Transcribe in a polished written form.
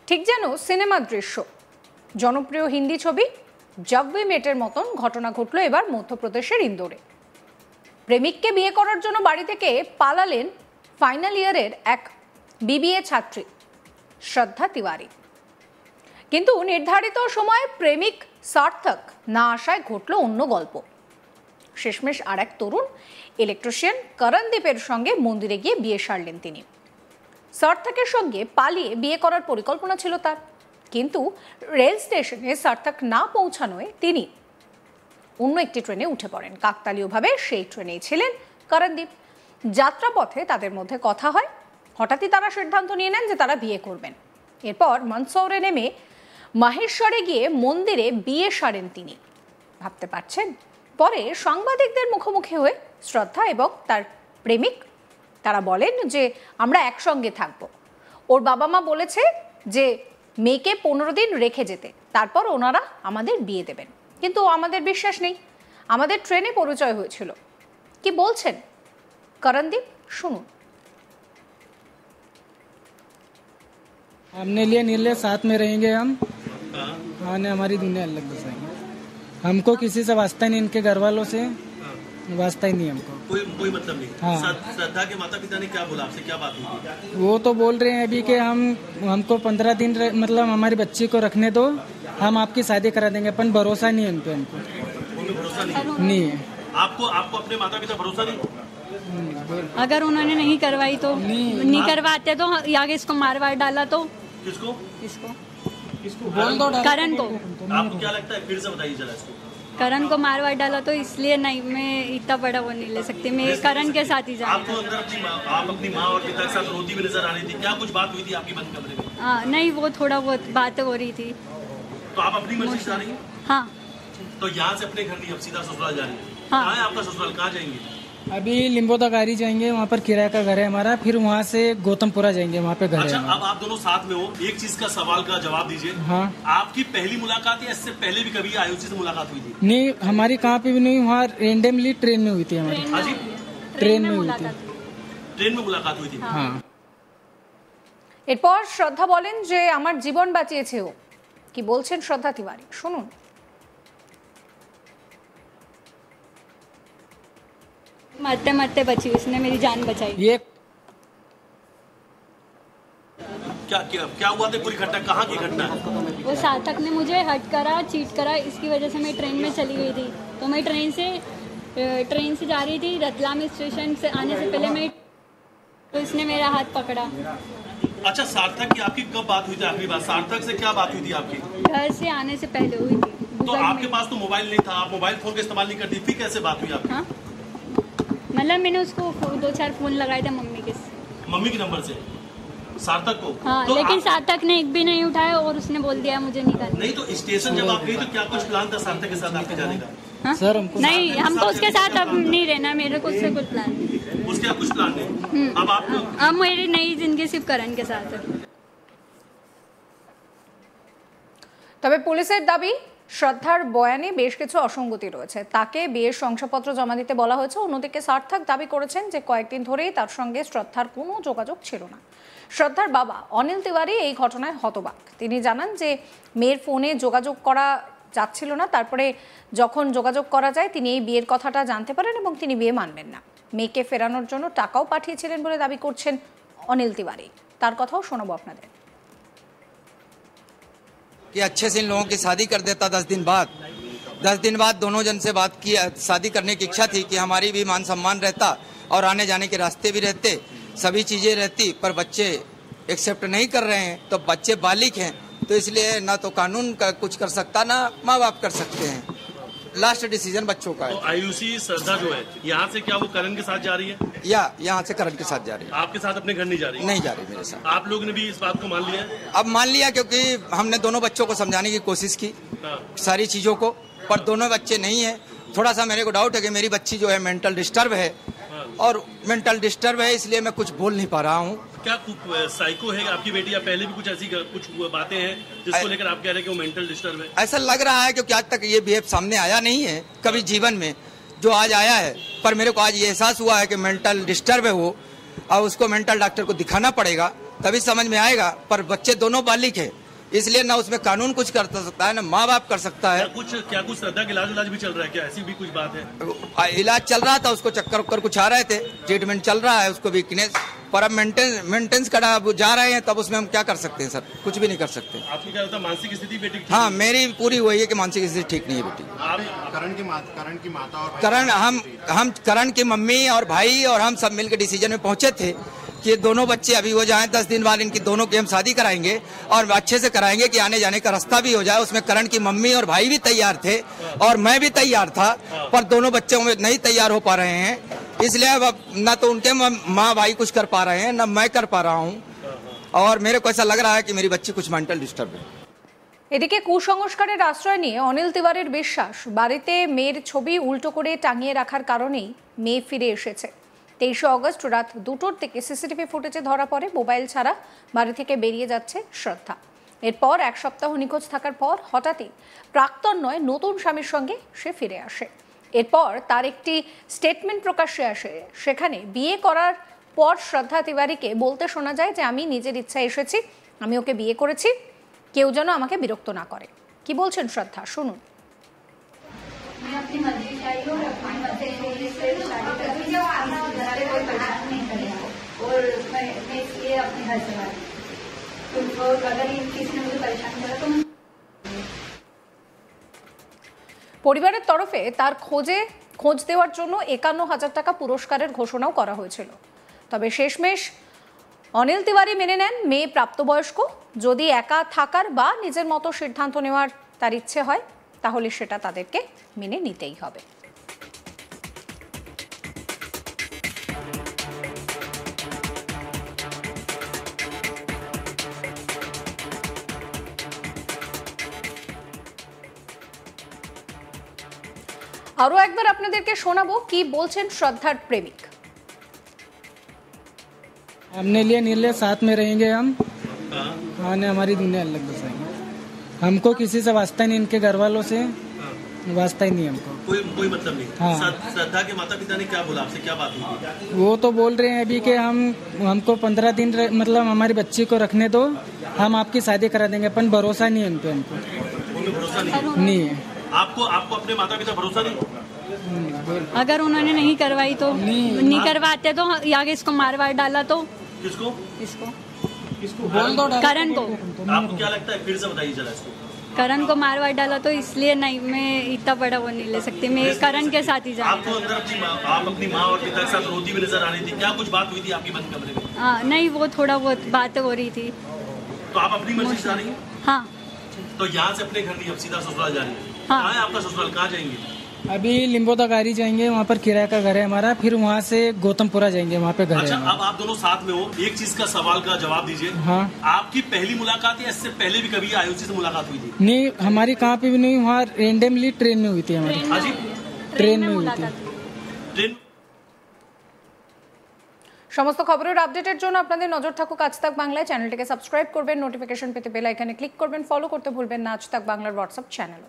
ঠিক যেন সিনেমার দৃশ্য। জনপ্রিয় হিন্দি ছবি জব উই মেটের মতন ঘটনা ঘটল এবার মধ্যপ্রদেশের ইন্দোরে। প্রেমিককে বিয়ে করার জন্য বাড়ি থেকে পালালেন ফাইনাল ইয়ারের এক বিবিএ ছাত্রী শ্রদ্ধা তিওয়ারি। কিন্তু নির্ধারিত সময়ে প্রেমিক সার্থক না আসায় ঘটল অন্য গল্প। শেষমেশ আর এক তরুণ ইলেকট্রিশিয়ান করণদীপের সঙ্গে মন্দিরে গিয়ে বিয়ে সারলেন তিনি। সার্থকের সঙ্গে পালিয়ে বিয়ে করার পরিকল্পনা ছিল তার, কিন্তু রেল স্টেশনে সার্থক না পৌঁছানোয় তিনি অন্য একটি ট্রেনে উঠে পড়েন। কাকতালীয়ভাবে সেই ট্রেনেই ছিলেন করণদীপ। যাত্রাপথে তাদের মধ্যে কথা হয়। হঠাৎই তারা সিদ্ধান্ত নিয়ে নেন যে তারা বিয়ে করবেন। এরপর মনসৌরে নেমে মাহেশ্বরে গিয়ে মন্দিরে বিয়ে সারেন তিনি। ভাবতে পারছেন? পরে সাংবাদিকদের মুখোমুখি হয়ে শ্রদ্ধা এবং তার প্রেমিক তারা বলেন যে আমরা একসঙ্গে থাকবো। ওর বাবা মা বলেছে যে মেয়েকে 15 দিন রেখে যেতে, তারপর ওনারা আমাদের বিয়ে দেবেন। কিন্তু আমাদের বিশ্বাস নেই। আমাদের ট্রেনে পরিচয় হয়েছিল। কি বলছেন করণদীপ, শুনুন। हमने लिए निर्णय साथ में रहेंगे हम, आने हमारी दुनिया अलग बसाएंगे। हमको किसी से वास्ता नहीं, इनके घर वालों से वास्ता ही नहीं हमको। कोई मतलब नहीं। हाँ। श्रद्धा के माता पिता ने क्या बोला आपसे, क्या बात हुई? वो तो बोल रहे हैं अभी कि हमको 15 दिन मतलब हमारी बच्ची को रखने दो, हम आपकी शादी करा देंगे। अपन भरोसा नहीं है उन पे, हमको भरोसा नहीं है। आपको अपने माता पिता भरोसा नहीं? अगर उन्होंने नहीं करवाई तो नहीं करवाते तो आगे इसको मारवाड़ डाला तो किसको इसको बोल दो करण को। आपको क्या लगता है, फिर से बताइए जरा इसको। करण को मारवाड़ डाला तो इसलिए नहीं, मैं इतना बड़ा वो नहीं ले सकती, मैं करण के साथ ही आपको जाऊंगी। अंदर आप अपनी माँ और पिता के साथ रोती हुई नजर आ रही थी, क्या कुछ बात हुई थी आपकी बंद कमरे में? हाँ नहीं, वो थोड़ा बहुत बातें हो रही थी। तो आप अपनी मर्जी से जा रही हैं? हाँ तो यहाँ से अपने घर नहीं, अब सीधा ससुराल जा रही है। हाँ। कहाँ है आपका ससुराल, कहाँ जाएंगे? अभी लिम्बोदागारी जाएंगे, वहाँ पर किराए का घर है हमारा। फिर वहाँ से गौतमपुरा जाएंगे, वहाँ पे घर अच्छा, है। अब आप दोनों साथ में हो, एक चीज का सवाल का जवाब दीजिए। हाँ। आपकी पहली मुलाकात या इससे पहले भी कभी आयुषी से मुलाकात हुई थी? नहीं, हमारी कहाँ पे भी नहीं, वहाँ रेंडमली ट्रेन में हुई थी हमारी। हाँ जी, ट्रेन में हुई थी। ट्रेन में मुलाकात हुई थी। हाँ। এরপর শ্রদ্ধা বলেন যে আমার জীবন বাঁচিয়েছে ও। কি বলছেন শ্রদ্ধা তিওয়ারি, শুনুন। मरते मरते बची, उसने मेरी जान बचाई। ये क्या क्या क्या हुआ था, पूरी घटना कहाँ की घटना है? वो सार्थक ने मुझे हट करा, चीट करा, इसकी वजह से मैं ट्रेन में चली गई थी। तो मैं ट्रेन से जा रही थी, रतलाम स्टेशन से आने से पहले मैं, तो इसने मेरा हाथ पकड़ा। अच्छा, सार्थक की आपकी कब बात हुई थी आखिरी बार? सार्थक से क्या बात हुई थी आपकी? घर से आने से पहले हुई थी। तो आपके पास तो मोबाइल नहीं था, आप मोबाइल फोन का इस्तेमाल नहीं करती, फिर कैसे बात हुई आपकी? हाँ मतलब मैंने उसको 2-4 फोन लगाए थे मम्मी के, मम्मी के नंबर से सार्थक को? हाँ तो लेकिन सार्थक ने एक भी नहीं उठाया और उसने बोल दिया मुझे नहीं करना। नहीं, तो स्टेशन जब आप गई तो क्या कुछ प्लान था सार्थक के साथ आपके जाने का? हाँ? सर हमको नहीं, हमको उसके साथ अब नहीं रहना, मेरे को उससे कुछ प्लान नहीं। उसके आप कुछ प्लान नहीं? अब आप अब मेरी नई जिंदगी सिर्फ करण के साथ है। তবে পুলিশের দাবি শ্রদ্ধার বয়ানে বেশ কিছু অসঙ্গতি রয়েছে। তাকে বিয়ের শংসাপত্র জমা দিতে বলা হয়েছে। অন্যদিকে সার্থক দাবি করেছেন যে কয়েকদিন ধরেই তার সঙ্গে শ্রদ্ধার কোনো যোগাযোগ ছিল না। শ্রদ্ধার বাবা অনিল তিওয়ারি এই ঘটনায় হতবাক। তিনি জানান যে মেয়ের ফোনে যোগাযোগ করা যাচ্ছিল না, তারপরে যখন যোগাযোগ করা যায় তিনি এই বিয়ের কথাটা জানতে পারেন এবং তিনি বিয়ে মানবেন না। মেয়েকে ফেরানোর জন্য টাকাও পাঠিয়েছিলেন বলে দাবি করছেন অনিল তিওয়ারি। তার কথাও শোনাবো আপনাদের। कि अच्छे से इन लोगों की शादी कर देता 10 दिन बाद दोनों जन से बात की, शादी करने की इच्छा थी कि हमारी भी मान सम्मान रहता और आने जाने के रास्ते भी रहते, सभी चीजें रहती, पर बच्चे एक्सेप्ट नहीं कर रहे हैं। तो बच्चे बालिग हैं, तो इसलिए ना तो कानून का कुछ कर सकता, ना माँ बाप कर सकते हैं। लास्ट डिसीजन बच्चों का है। तो आयुषी श्रद्धा जो है यहाँ से क्या वो करण के साथ जा रही है या यहाँ से करण के साथ जा रही है? आपके साथ अपने घर नहीं जा रही? नहीं जा रही मेरे साथ। आप लोग ने भी इस बात को मान लिया है? अब मान लिया, क्योंकि हमने दोनों बच्चों को समझाने की कोशिश की हाँ। सारी चीजों को, पर दोनों बच्चे नहीं है। थोड़ा सा मेरे को डाउट है कि मेरी बच्ची जो है मेंटल डिस्टर्ब है, और मेंटल डिस्टर्ब है इसलिए मैं कुछ बोल नहीं पा रहा हूँ। क्या साइको है आपकी बेटी, या पहले भी कुछ ऐसी कुछ बातें हैं जिसको लेकर आप कह रहे हैं कि वो मेंटल डिस्टर्ब है? ऐसा लग रहा है, क्योंकि आज तक ये बिहेव सामने आया नहीं है कभी जीवन में, जो आज आया है। पर मेरे को आज ये एहसास हुआ है कि मेंटल डिस्टर्ब है वो, और उसको मेंटल डॉक्टर को दिखाना पड़ेगा, तभी समझ में आएगा। पर बच्चे दोनों बालिग है, इसलिए ना उसमें कानून कुछ कर सकता है, ना माँ बाप कर सकता है। क्या कुछ श्रद्धा का इलाज भी चल रहा है क्या? ऐसी भी कुछ बात है? इलाज चल रहा था, उसको चक्कर उक्कर कुछ आ रहे थे, ट्रीटमेंट चल रहा है, उसको वीकनेस पर अब मेंटेनेंस करा जा रहे हैं, तब उसमें हम क्या कर सकते हैं सर? कुछ भी नहीं कर सकते। आपकी क्या लगता है मानसिक स्थिति बेटी? हाँ, मेरी पूरी वही है कि मानसिक स्थिति ठीक नहीं है बेटी। करण की माता और हम करण की मम्मी और भाई और हम सब मिलकर डिसीजन में पहुंचे थे कि दोनों बच्चे अभी हो जाएं, 10 दिन बाद इनकी दोनों की हम शादी कराएंगे और अच्छे से कराएंगे कि आने जाने का रास्ता भी हो जाए। उसमें करण की मम्मी और भाई भी तैयार थे और मैं भी तैयार था, पर दोनों बच्चे नहीं तैयार हो पा रहे हैं, इसलिए अब ना तो उनके माँ भाई कुछ कर पा रहे हैं, ना मैं कर पा रहा हूँ, और मेरे को ऐसा लग रहा है कि मेरी बच्ची कुछ मेंटल डिस्टर्ब है। এদিকে কুসংস্কারের আশ্রয় নিয়ে অনিল তিওয়ারির বিশ্বাস, বাড়িতে মেয়ের ছবি উল্টো করে টাঙিয়ে রাখার কারণেই মেয়ে ফিরে এসেছে। 23 অগস্ট রাত 2টোর থেকে সিসিটিভি ফুটেজে ধরা পড়ে মোবাইল ছাড়া বাড়ি থেকে বেরিয়ে যাচ্ছে শ্রদ্ধা। এরপর এক সপ্তাহ নিখোঁজ থাকার পর হঠাৎই প্রাক্তন নয় নতুন স্বামীর সঙ্গে সে ফিরে আসে। এরপর তার একটি স্টেটমেন্ট প্রকাশ্যে আসে, সেখানে বিয়ে করার পর শ্রদ্ধা তিওয়ারিকে বলতে শোনা যায় যে আমি নিজের ইচ্ছায় এসেছি, আমি ওকে বিয়ে করেছি, কেউ যেন আমাকে বিরক্ত না করে। কি বলছেন শ্রদ্ধা, শুনুন। मैं अपनी मर्जी से आई हूँ, अपनी मर्जी से शादी कर रही हूँ, घर से कोई परेशान नहीं करेगा और मैं इसलिए अपने घर से आई। तो अगर किसी ने मुझे परेशान करा तो পরিবারের তরফে তার খোঁজ দেওয়ার জন্য 51,000 টাকা পুরস্কারের ঘোষণাও করা হয়েছিল। তবে শেষমেশ অনিল তিওয়ারি মেনে নেন মেয়ে প্রাপ্তবয়স্ক, যদি একা থাকার বা নিজের মতো সিদ্ধান্ত নেওয়ার তার ইচ্ছে হয় তাহলে সেটা তাদেরকে মেনে নিতেই হবে। আরো একবার আপনাদেরকে শোনাবো কি বলছেন শ্রদ্ধার প্রেমিক। हमने लिए नीले साथ में रहेंगे हम, हाँ ने हमारी दुनिया अलग बसाएंगे। हमको किसी से वास्ता नहीं, इनके घर वालों से वास्ता ही नहीं हमको, कोई मतलब नहीं। हाँ। श्रद्धा के माता पिता ने क्या बोला आपसे, क्या बात हुई? वो तो बोल रहे हैं अभी कि हमको 15 दिन मतलब हमारी बच्ची को रखने दो, हम आपकी शादी करा देंगे, अपन भरोसा नहीं है उन पे, हमको उनमें भरोसा नहीं है। आपको अपने माता पिता भरोसा नहीं? अगर उन्होंने नहीं करवाई तो नहीं करवाते तो आगे इसको मारवाड़ डाला तो किसको? इसको बोल दो करण को। आपको क्या लगता है, फिर से बताइए जरा इसको। करण को मारवाड़ डाला तो इसलिए नहीं, मैं इतना बड़ा वो नहीं ले सकती, मैं करण के साथ ही आप तो अंदर आप अपनी माँ और पिता के साथ रोती भी नजर आ रही थी, क्या कुछ बात हुई थी आपकी बंद कमरे में? हाँ नहीं, वो थोड़ा बहुत बातें हो रही थी। तो आप अपनी मर्जी से जा रही हैं? हाँ। तो यहाँ से अपने घर नहीं, अब सीधा ससुराल जा रही है? हाँ। कहाँ है आपका ससुराल, कहाँ जाएंगे? अभी लिम्बोदागारी जाएंगे, वहाँ पर किराए का घर है हमारा, फिर वहाँ से गौतमपुरा जाएंगे, वहाँ पे घर अच्छा, है। अब आप दोनों साथ में हो, एक चीज का सवाल का जवाब दीजिए। हाँ। आपकी पहली मुलाकात या इससे पहले भी कभी आयुषी से मुलाकात हुई थी? नहीं, हमारी कहाँ पे भी नहीं, वहाँ रेंडमली ट्रेन में हुई थी हमारी, हाँ जी, ट्रेन में हुई थी। ट्रेन। সমস্ত খবরের আপডেটের জন্য আপনাদের নজর থাকুক আজ তাক বাংলায়। চ্যানেলটিকে সাবস্ক্রাইব করবেন, নোটিফিকেশন পেতে বেল আইকনে ক্লিক করবেন, ফলো করতে ভুলবেন না আজ তাক বাংলার হোয়াটসঅ্যাপ চ্যানেল।